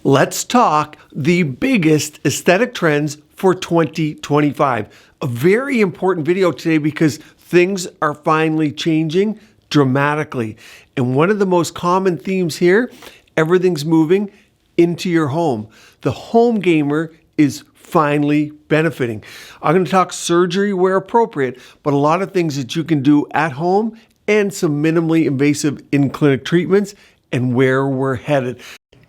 Let's talk the biggest aesthetic trends for 2025. A very important video today because things are finally changing dramatically. And one of the most common themes here, everything's moving into your home. The home gamer is finally benefiting. I'm going to talk surgery where appropriate, but a lot of things that you can do at home and some minimally invasive in-clinic treatments and where we're headed.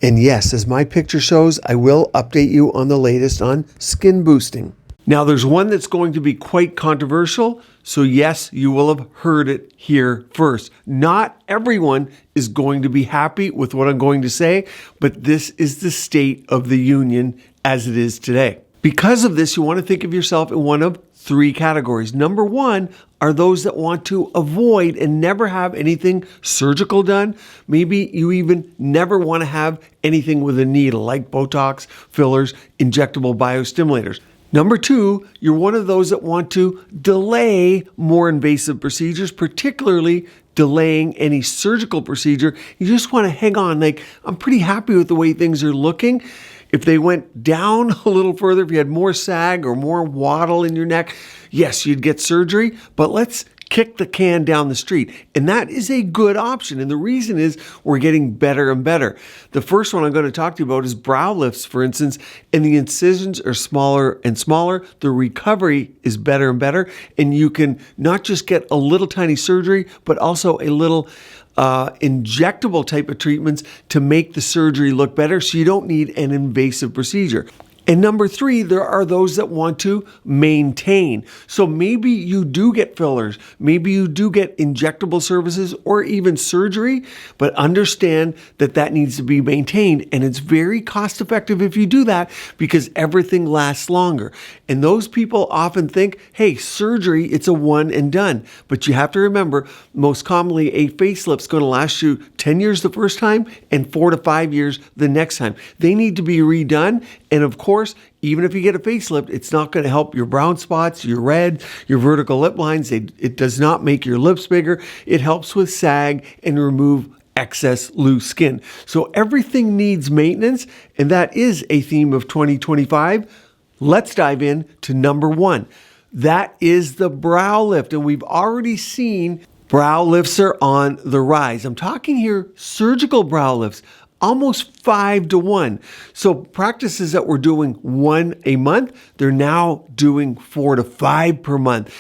And yes, as my picture shows, I will update you on the latest on skin boosting. Now, there's one that's going to be quite controversial, so yes, you will have heard it here first. Not everyone is going to be happy with what I'm going to say, but this is the state of the union as it is today. Because of this, you want to think of yourself in one of three categories. Number one are those that want to avoid and never have anything surgical done. Maybe you even never want to have anything with a needle like Botox, fillers, injectable biostimulators. Number two, you're one of those that want to delay more invasive procedures, particularly delaying any surgical procedure. You just want to hang on. Like, I'm pretty happy with the way things are looking. If they went down a little further, if you had more sag or more waddle in your neck, yes, you'd get surgery, but let's kick the can down the street. And that is a good option. And the reason is we're getting better and better. The first one I'm going to talk to you about is brow lifts, for instance, and the incisions are smaller and smaller. The recovery is better and better. And you can not just get a little tiny surgery, but also a little injectable type of treatments to make the surgery look better so you don't need an invasive procedure. And number three, there are those that want to maintain. So maybe you do get fillers, maybe you do get injectable services or even surgery, but understand that that needs to be maintained. And it's very cost effective if you do that because everything lasts longer. And those people often think, hey, surgery, it's a one and done. But you have to remember, most commonly a facelift's going to last you 10 years the first time and 4 to 5 years the next time. They need to be redone. And of course, even if you get a facelift, it's not going to help your brown spots, your red, your vertical lip lines. It does not make your lips bigger. It helps with sag and remove excess loose skin. So everything needs maintenance, and that is a theme of 2025. Let's dive in to number one. That is the brow lift, and we've already seen brow lifts are on the rise. I'm talking here surgical brow lifts. Almost 5 to 1. So practices that were doing 1 a month, they're now doing 4 to 5 per month.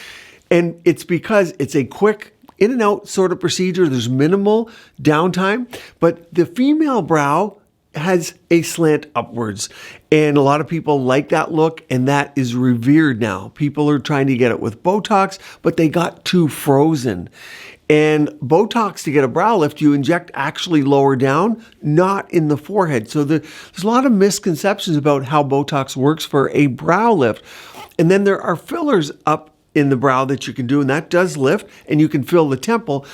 And it's because it's a quick in and out sort of procedure. There's minimal downtime, but the female brow has a slant upwards. And a lot of people like that look, and that is revered now. People are trying to get it with Botox, but they got too frozen. And Botox, to get a brow lift, you inject actually lower down, not in the forehead. So there's a lot of misconceptions about how Botox works for a brow lift. And then there are fillers up in the brow that you can do, and that does lift, and you can fill the temple.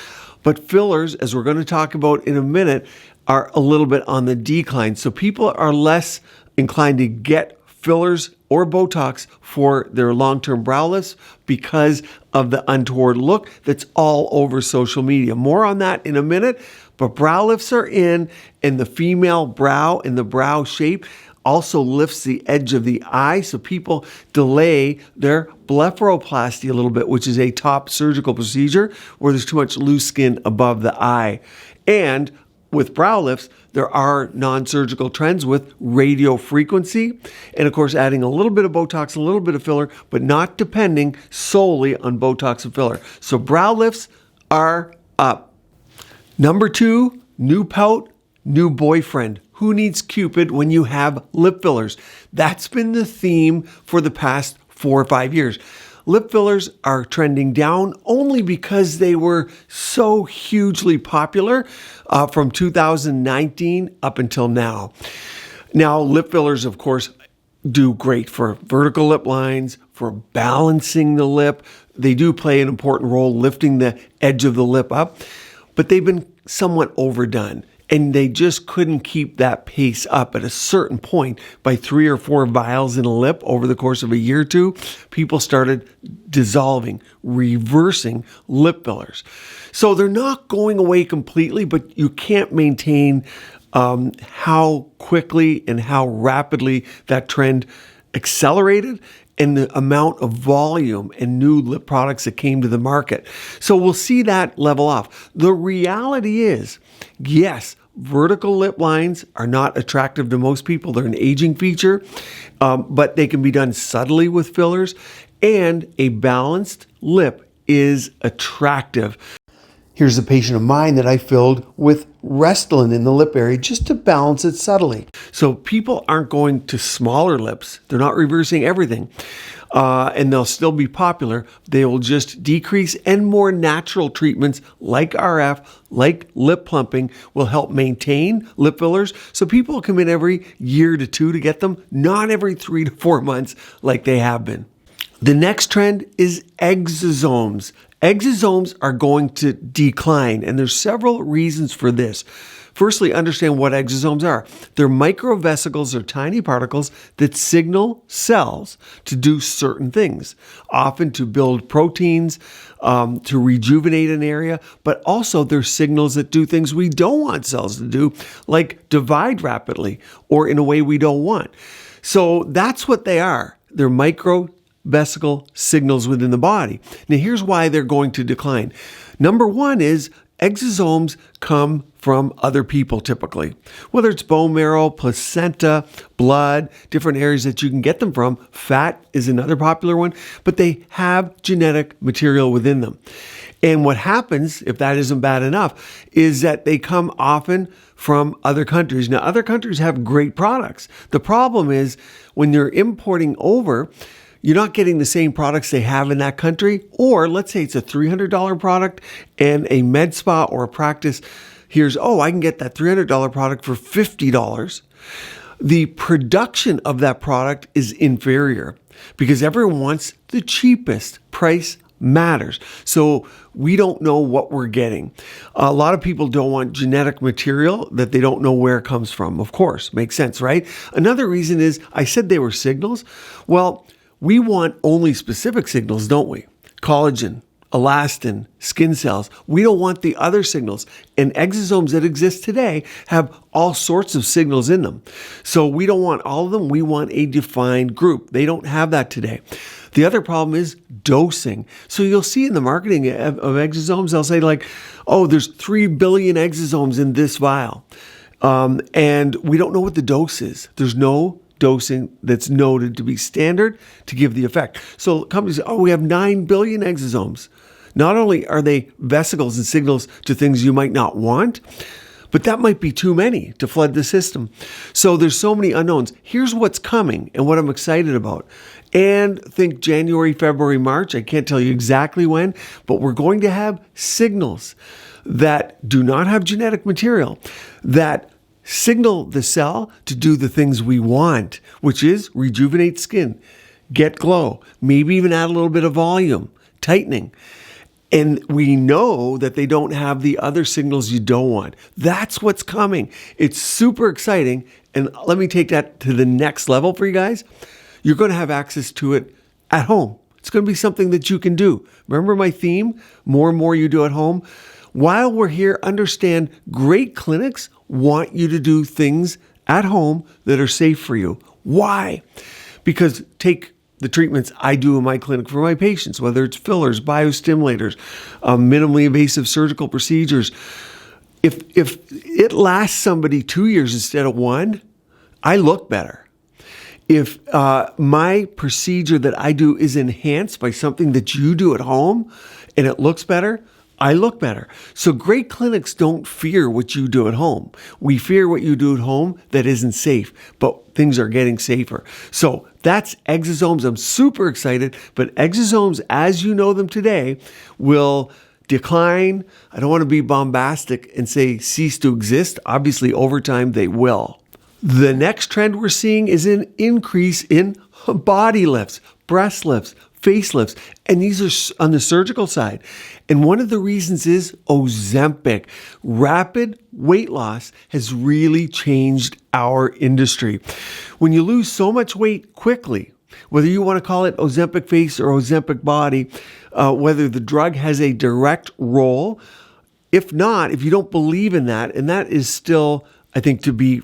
But fillers, as we're going to talk about in a minute, are a little bit on the decline. So people are less inclined to get fillers or Botox for their long-term brow lifts because of the untoward look that's all over social media. More on that in a minute, but brow lifts are in, and the female brow and the brow shape also lifts the edge of the eye, so people delay their blepharoplasty a little bit, which is a top surgical procedure where there's too much loose skin above the eye. And with brow lifts, there are non-surgical trends with radio frequency, and of course adding a little bit of Botox, a little bit of filler, but not depending solely on Botox and filler. So brow lifts are up. Number two, new pout, new boyfriend. Who needs Cupid when you have lip fillers? That's been the theme for the past 4 or 5 years. Lip fillers are trending down only because they were so hugely popular from 2019 up until now. Now, lip fillers, of course, do great for vertical lip lines, for balancing the lip. They do play an important role lifting the edge of the lip up, but they've been somewhat overdone. And they just couldn't keep that pace up. At a certain point, by 3 or 4 vials in a lip over the course of a year or two, people started dissolving, reversing lip fillers. So they're not going away completely, but you can't maintain how quickly and how rapidly that trend accelerated and the amount of volume and new lip products that came to the market. So we'll see that level off. The reality is, yes, vertical lip lines are not attractive to most people. They're an aging feature, but they can be done subtly with fillers, and a balanced lip is attractive. Here's a patient of mine that I filled with Restylane in the lip area just to balance it subtly. So people aren't going to smaller lips. They're not reversing everything. And they'll still be popular. They will just decrease, and more natural treatments like RF, like lip plumping, will help maintain lip fillers. So people come in every year to 2 to get them, not every 3 to 4 months like they have been. The next trend is exosomes. Exosomes are going to decline, and there's several reasons for this. Firstly, understand what exosomes are. They're microvesicles or tiny particles that signal cells to do certain things, often to build proteins, to rejuvenate an area, but also they're signals that do things we don't want cells to do, like divide rapidly or in a way we don't want. So that's what they are. They're microvesicle signals within the body. Now, here's why they're going to decline. Number one is exosomes come from other people typically, whether it's bone marrow, placenta, blood, different areas that you can get them from. Fat is another popular one, but they have genetic material within them. And what happens, if that isn't bad enough, is that they come often from other countries. Now, other countries have great products. The problem is when you're importing over, you're not getting the same products they have in that country. Or let's say it's a $300 product and a med spa or a practice here's, oh, I can get that $300 product for $50. The production of that product is inferior because everyone wants the cheapest. Price matters. So we don't know what we're getting. A lot of people don't want genetic material that they don't know where it comes from. Of course, makes sense, right? Another reason is I said they were signals. Well, we want only specific signals, don't we? Collagen, elastin, skin cells. We don't want the other signals. And exosomes that exist today have all sorts of signals in them. So we don't want all of them. We want a defined group. They don't have that today. The other problem is dosing. So you'll see in the marketing of exosomes, they'll say like, oh, there's 3 billion exosomes in this vial. And we don't know what the dose is. There's no dosing that's noted to be standard to give the effect. So companies say, oh, we have 9 billion exosomes. Not only are they vesicles and signals to things you might not want, but that might be too many to flood the system. So there's so many unknowns. Here's what's coming and what I'm excited about. And think January, February, March. I can't tell you exactly when, but we're going to have signals that do not have genetic material that signal the cell to do the things we want, which is rejuvenate skin, get glow, maybe even add a little bit of volume, tightening. And we know that they don't have the other signals you don't want. That's what's coming. It's super exciting. And let me take that to the next level for you guys. You're going to have access to it at home. It's going to be something that you can do. Remember my theme? More and more you do at home. While we're here, understand great clinics want you to do things at home that are safe for you. Why? Because take the treatments I do in my clinic for my patients, whether it's fillers, biostimulators, minimally invasive surgical procedures. If it lasts somebody 2 years instead of 1, I look better. If my procedure that I do is enhanced by something that you do at home and it looks better, I look better. So great clinics don't fear what you do at home. We fear what you do at home that isn't safe, but things are getting safer. So that's exosomes. I'm super excited, but exosomes as you know them today will decline. I don't want to be bombastic and say cease to exist. Obviously, over time, they will. The next trend we're seeing is an increase in body lifts, breast lifts, facelifts, and these are on the surgical side. And one of the reasons is Ozempic. Rapid weight loss has really changed our industry. When you lose so much weight quickly, whether you want to call it Ozempic face or Ozempic body, whether the drug has a direct role, if not, if you don't believe in that, and that is still I think, to be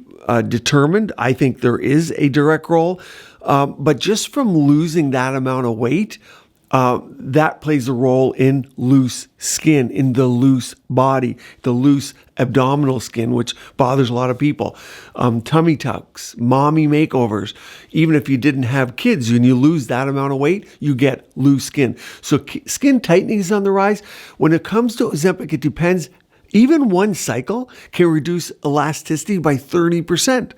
determined. I think there is a direct role. But just from losing that amount of weight, that plays a role in loose skin, in the loose body, the loose abdominal skin, which bothers a lot of people. Tummy tucks, mommy makeovers. Even if you didn't have kids, when you lose that amount of weight, you get loose skin. So skin tightening is on the rise. When it comes to Ozempic, it depends. Even one cycle can reduce elasticity by 30%.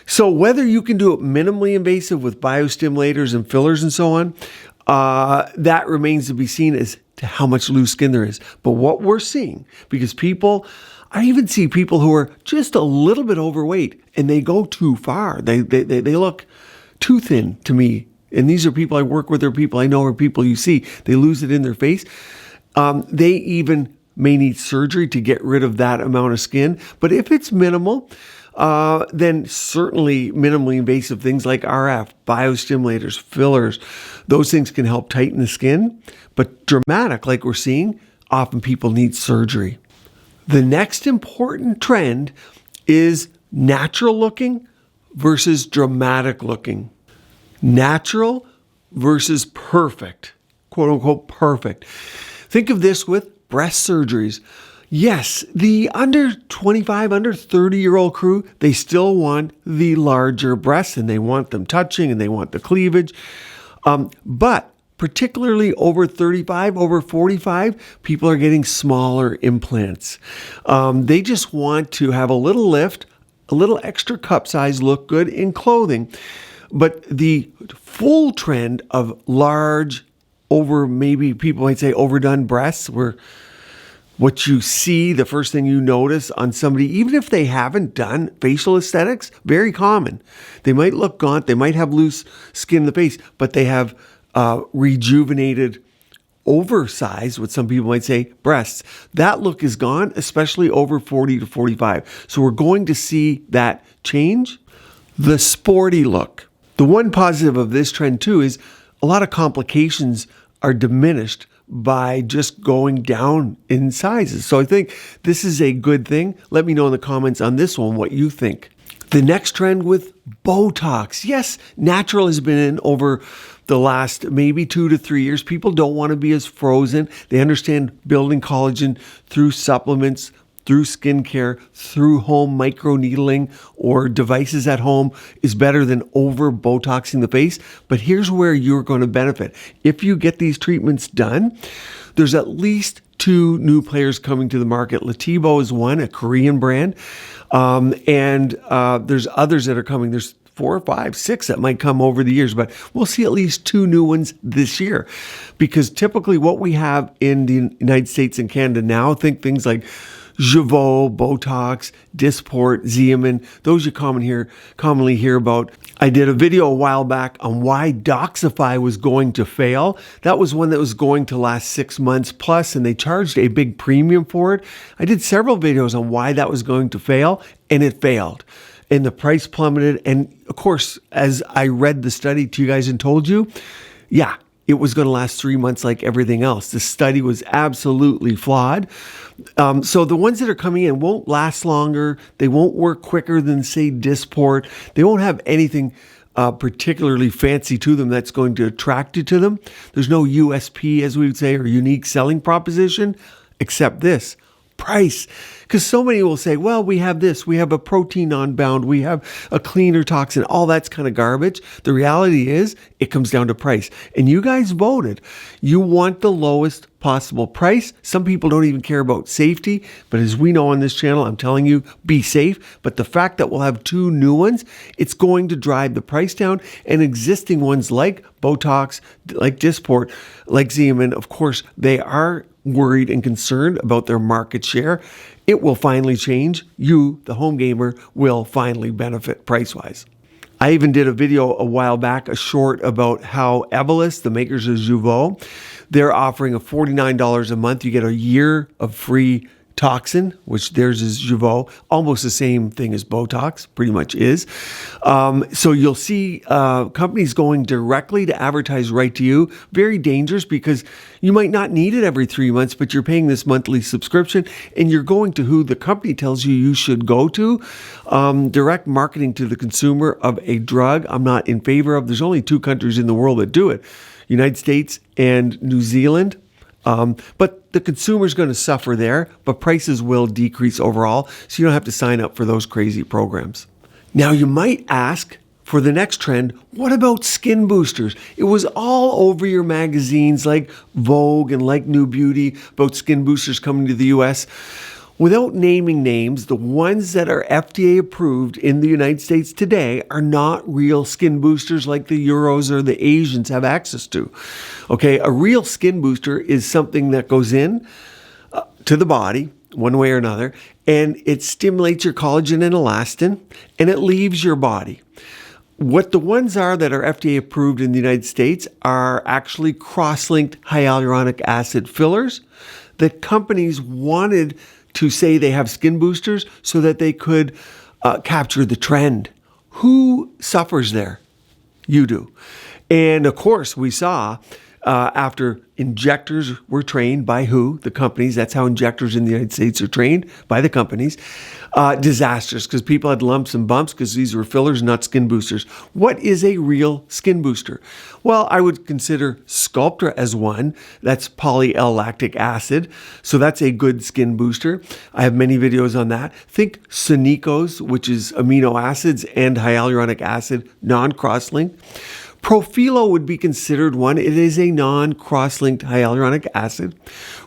So whether you can do it minimally invasive with biostimulators and fillers and so on, that remains to be seen as to how much loose skin there is. But what we're seeing, because I even see people who are just a little bit overweight and they go too far. They look too thin to me. And these are people I work with, or people I know, or people you see. They lose it in their face. They even may need surgery to get rid of that amount of skin. But if it's minimal, then certainly minimally invasive things like RF, biostimulators, fillers, those things can help tighten the skin. But dramatic, like we're seeing, often people need surgery. The next important trend is natural looking versus dramatic looking. Natural versus perfect, quote unquote perfect. Think of this with breast surgeries. Yes, the under 25, under 30-year-old crew, they still want the larger breasts and they want them touching and they want the cleavage. But particularly over 35, over 45, people are getting smaller implants. They just want to have a little lift, a little extra cup size, look good in clothing. But the full trend of large, maybe people might say overdone breasts, where what you see, the first thing you notice on somebody, even if they haven't done facial aesthetics, very common. They might look gaunt, they might have loose skin in the face, but they have rejuvenated, oversized, what some people might say, breasts. That look is gone, especially over 40 to 45. So we're going to see that change. The sporty look. The one positive of this trend too is a lot of complications are diminished by just going down in sizes. So I think this is a good thing. Let me know in the comments on this one what you think. The next trend with Botox. Yes, natural has been in over the last maybe 2 to 3 years. People don't want to be as frozen. They understand building collagen through supplements, through skincare, through home microneedling or devices at home is better than over Botoxing the face. But here's where you're going to benefit. If you get these treatments done, there's at least 2 new players coming to the market. Latibo is one, a Korean brand. And there's others that are coming. There's 4, 5, 6 that might come over the years, but we'll see at least 2 new ones this year. Because typically what we have in the United States and Canada now, think things like Jeuveau, Botox, Dysport, Xeomin, those you commonly hear about. I did a video a while back on why Doxify was going to fail. That was one that was going to last 6 months plus, and they charged a big premium for it. I did several videos on why that was going to fail, and it failed. And the price plummeted. And of course, as I read the study to you guys and told you, yeah, it was going to last 3 months like everything else. The study was absolutely flawed. So the ones that are coming in won't last longer. They won't work quicker than, say, Dysport. They won't have anything particularly fancy to them that's going to attract you to them. There's no USP, as we would say, or unique selling proposition, except this. Price. Because so many will say, well, we have this, we have a protein non-bound, we have a cleaner toxin, all that's kind of garbage. The reality is it comes down to price. And you guys voted. You want the lowest possible price. Some people don't even care about safety, but as we know on this channel, I'm telling you, be safe. But the fact that we'll have 2 new ones, it's going to drive the price down, and existing ones like Botox, like Dysport, like Xeomin, of course, they are worried and concerned about their market share. It will finally change. You, the home gamer, will finally benefit price-wise. I even did a video a while back, a short, about how Evolus, the makers of Jeuveau, they're offering a $49 a month. You get a year of free toxin, which theirs is Jeuveau, almost the same thing as Botox, pretty much is. So you'll see companies going directly to advertise right to you. Very dangerous because you might not need it every 3 months, but you're paying this monthly subscription and you're going to who the company tells you you should go to. Direct marketing to the consumer of a drug, I'm not in favor of. There's only 2 countries in the world that do it, United States and New Zealand. But the consumer's going to suffer there, but prices will decrease overall, so you don't have to sign up for those crazy programs. Now, you might ask, for the next trend, what about skin boosters? It was all over your magazines like Vogue and like New Beauty about skin boosters coming to the US. Without naming names, the ones that are FDA approved in the United States today are not real skin boosters like the Euros or the Asians have access to. Okay, a real skin booster is something that goes in to the body one way or another, and it stimulates your collagen and elastin, and it leaves your body. What the ones are that are FDA approved in the United States are actually cross-linked hyaluronic acid fillers that companies wanted to say they have skin boosters so that they could capture the trend. Who suffers there? You do. And of course, we saw after injectors were trained by who? The companies. That's how injectors in the United States are trained, by the companies. Disastrous, because people had lumps and bumps because these were fillers, not skin boosters. What is a real skin booster? Well, I would consider Sculptra as one. That's poly-L-lactic acid. So that's a good skin booster. I have many videos on that. Think Sonicos, which is amino acids and hyaluronic acid, non-cross-linked. Profilo would be considered one. It is a non-cross-linked hyaluronic acid.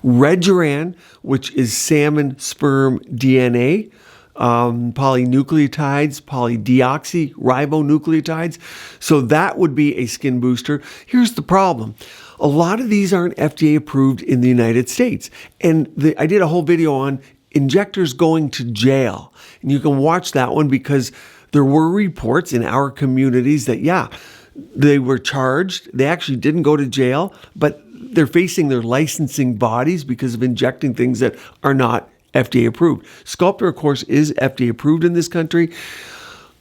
Regeran, which is salmon sperm DNA, polynucleotides, polydeoxyribonucleotides. So that would be a skin booster. Here's the problem. A lot of these aren't FDA approved in the United States. And I did a whole video on injectors going to jail. And you can watch that one because there were reports in our communities that, they were charged. They actually didn't go to jail, but they're facing their licensing bodies because of injecting things that are not FDA approved. Sculptra, of course, is FDA approved in this country.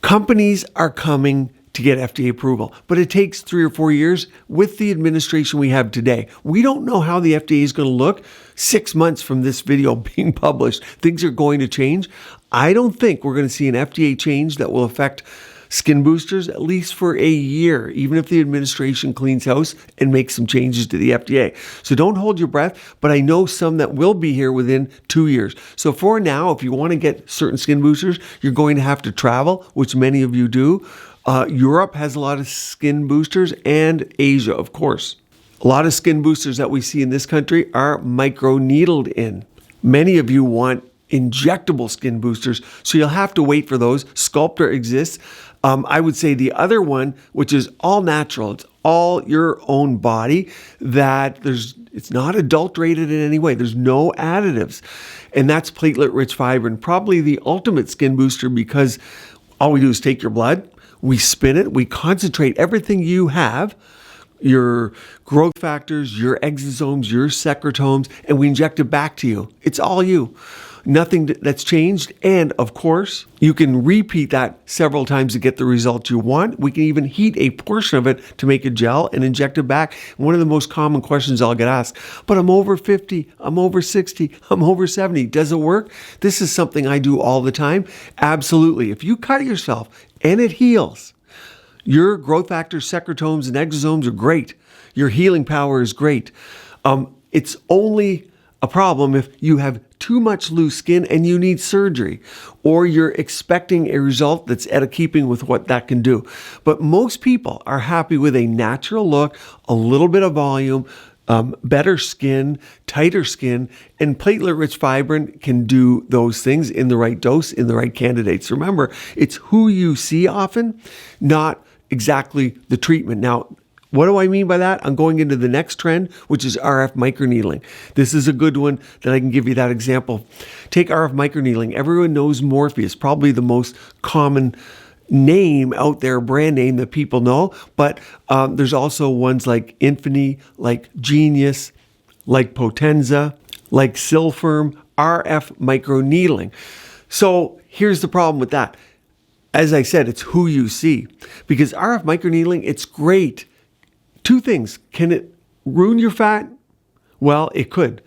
Companies are coming to get FDA approval, but it takes 3 or 4 years with the administration we have today. We don't know how the FDA is going to look 6 months from this video being published. Things are going to change. I don't think we're going to see an FDA change that will affect skin boosters, at least for a year, even if the administration cleans house and makes some changes to the FDA. So don't hold your breath, but I know some that will be here within 2 years. So for now, if you want to get certain skin boosters, you're going to have to travel, which many of you do. Europe has a lot of skin boosters, and Asia, of course. A lot of skin boosters that we see in this country are micro-needled in. Many of you want injectable skin boosters, so you'll have to wait for those. Sculptra exists. I would say the other one, which is all natural, it's all your own body, that it's not adulterated in any way. There's no additives. And that's platelet-rich fibrin, probably the ultimate skin booster because all we do is take your blood, we spin it, we concentrate everything you have, your growth factors, your exosomes, your secretomes, and we inject it back to you. It's all you. Nothing that's changed. And of course, you can repeat that several times to get the results you want. We can even heat a portion of it to make a gel and inject it back. One of the most common questions I'll get asked, but I'm over 50, I'm over 60, I'm over 70. Does it work? This is something I do all the time. Absolutely. If you cut yourself and it heals, your growth factors, secretomes, and exosomes are great. Your healing power is great. It's only a problem if you have too much loose skin and you need surgery, or you're expecting a result that's out of keeping with what that can do. But most people are happy with a natural look, a little bit of volume, better skin, tighter skin, and platelet-rich fibrin can do those things in the right dose, in the right candidates. Remember, it's who you see often, not exactly the treatment. Now, what do I mean by that? I'm going into the next trend, which is RF microneedling. This is a good one that I can give you that example. Take RF microneedling. Everyone knows Morpheus, probably the most common name out there, brand name that people know. But there's also ones like Infini, like Genius, like Potenza, like Silfirm. RF microneedling. So here's the problem with that. As I said, it's who you see. Because RF microneedling, it's great. Two things. Can it ruin your fat? Well, it could.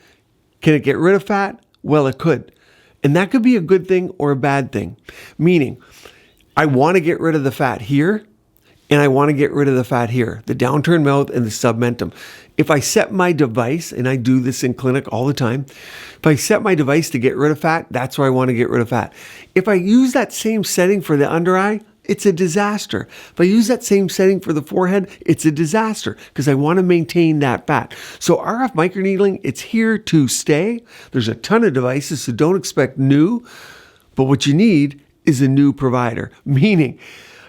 Can it get rid of fat? Well, it could. And that could be a good thing or a bad thing. Meaning, I want to get rid of the fat here, and I want to get rid of the fat here, the downturned mouth and the submentum. If I set my device, and I do this in clinic all the time, if I set my device to get rid of fat, that's where I want to get rid of fat. If I use that same setting for the under eye, it's a disaster. If I use that same setting for the forehead, it's a disaster because I want to maintain that fat. So RF microneedling, it's here to stay. There's a ton of devices, so don't expect new. But what you need is a new provider, meaning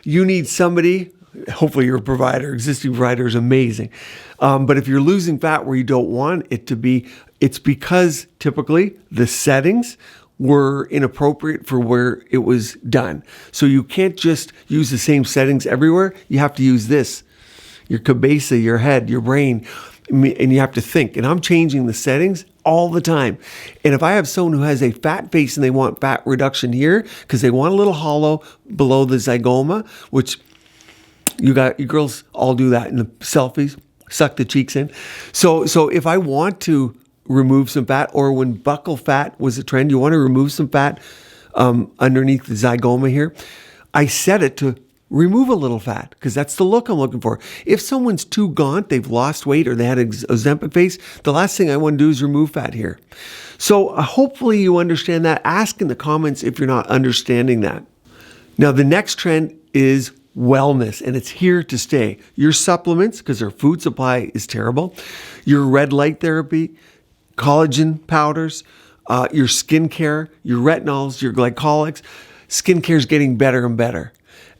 you need somebody. Hopefully your provider, existing provider is amazing. But if you're losing fat where you don't want it to be, it's because typically the settings were inappropriate for where it was done. So you can't just use the same settings everywhere. You have to use this, your cabeza, your head, your brain, and you have to think. And I'm changing the settings all the time. And if I have someone who has a fat face and they want fat reduction here because they want a little hollow below the zygoma, which you girls all do that in the selfies, suck the cheeks in. So if I want to remove some fat, or when buccal fat was a trend, you want to remove some fat underneath the zygoma here, I set it to remove a little fat because that's the look I'm looking for. If someone's too gaunt, they've lost weight, or they had an Ozempic face, the last thing I want to do is remove fat here. So hopefully you understand that. Ask in the comments if you're not understanding that. Now the next trend is wellness, and it's here to stay. Your supplements, because our food supply is terrible, your red light therapy, collagen powders, your skincare, your retinols, your glycolics. Skincare is getting better and better.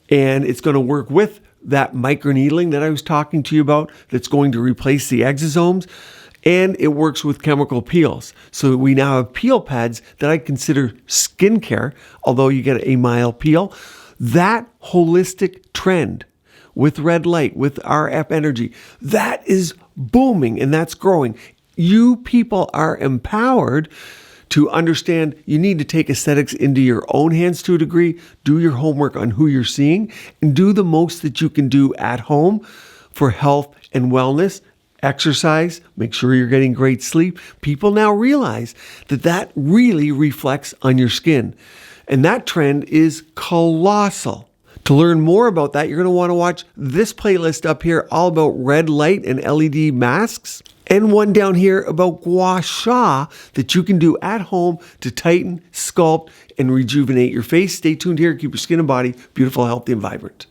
And it's going to work with that microneedling that I was talking to you about that's going to replace the exosomes. And it works with chemical peels. So we now have peel pads that I consider skincare, although you get a mild peel. That holistic trend with red light, with RF energy, that is booming and that's growing. You people are empowered to understand you need to take aesthetics into your own hands to a degree, do your homework on who you're seeing, and do the most that you can do at home for health and wellness. Exercise, make sure you're getting great sleep. People now realize that that really reflects on your skin. And that trend is colossal. To learn more about that, you're going to want to watch this playlist up here all about red light and LED masks, and one down here about gua sha that you can do at home to tighten, sculpt, and rejuvenate your face. Stay tuned here. Keep your skin and body beautiful, healthy, and vibrant.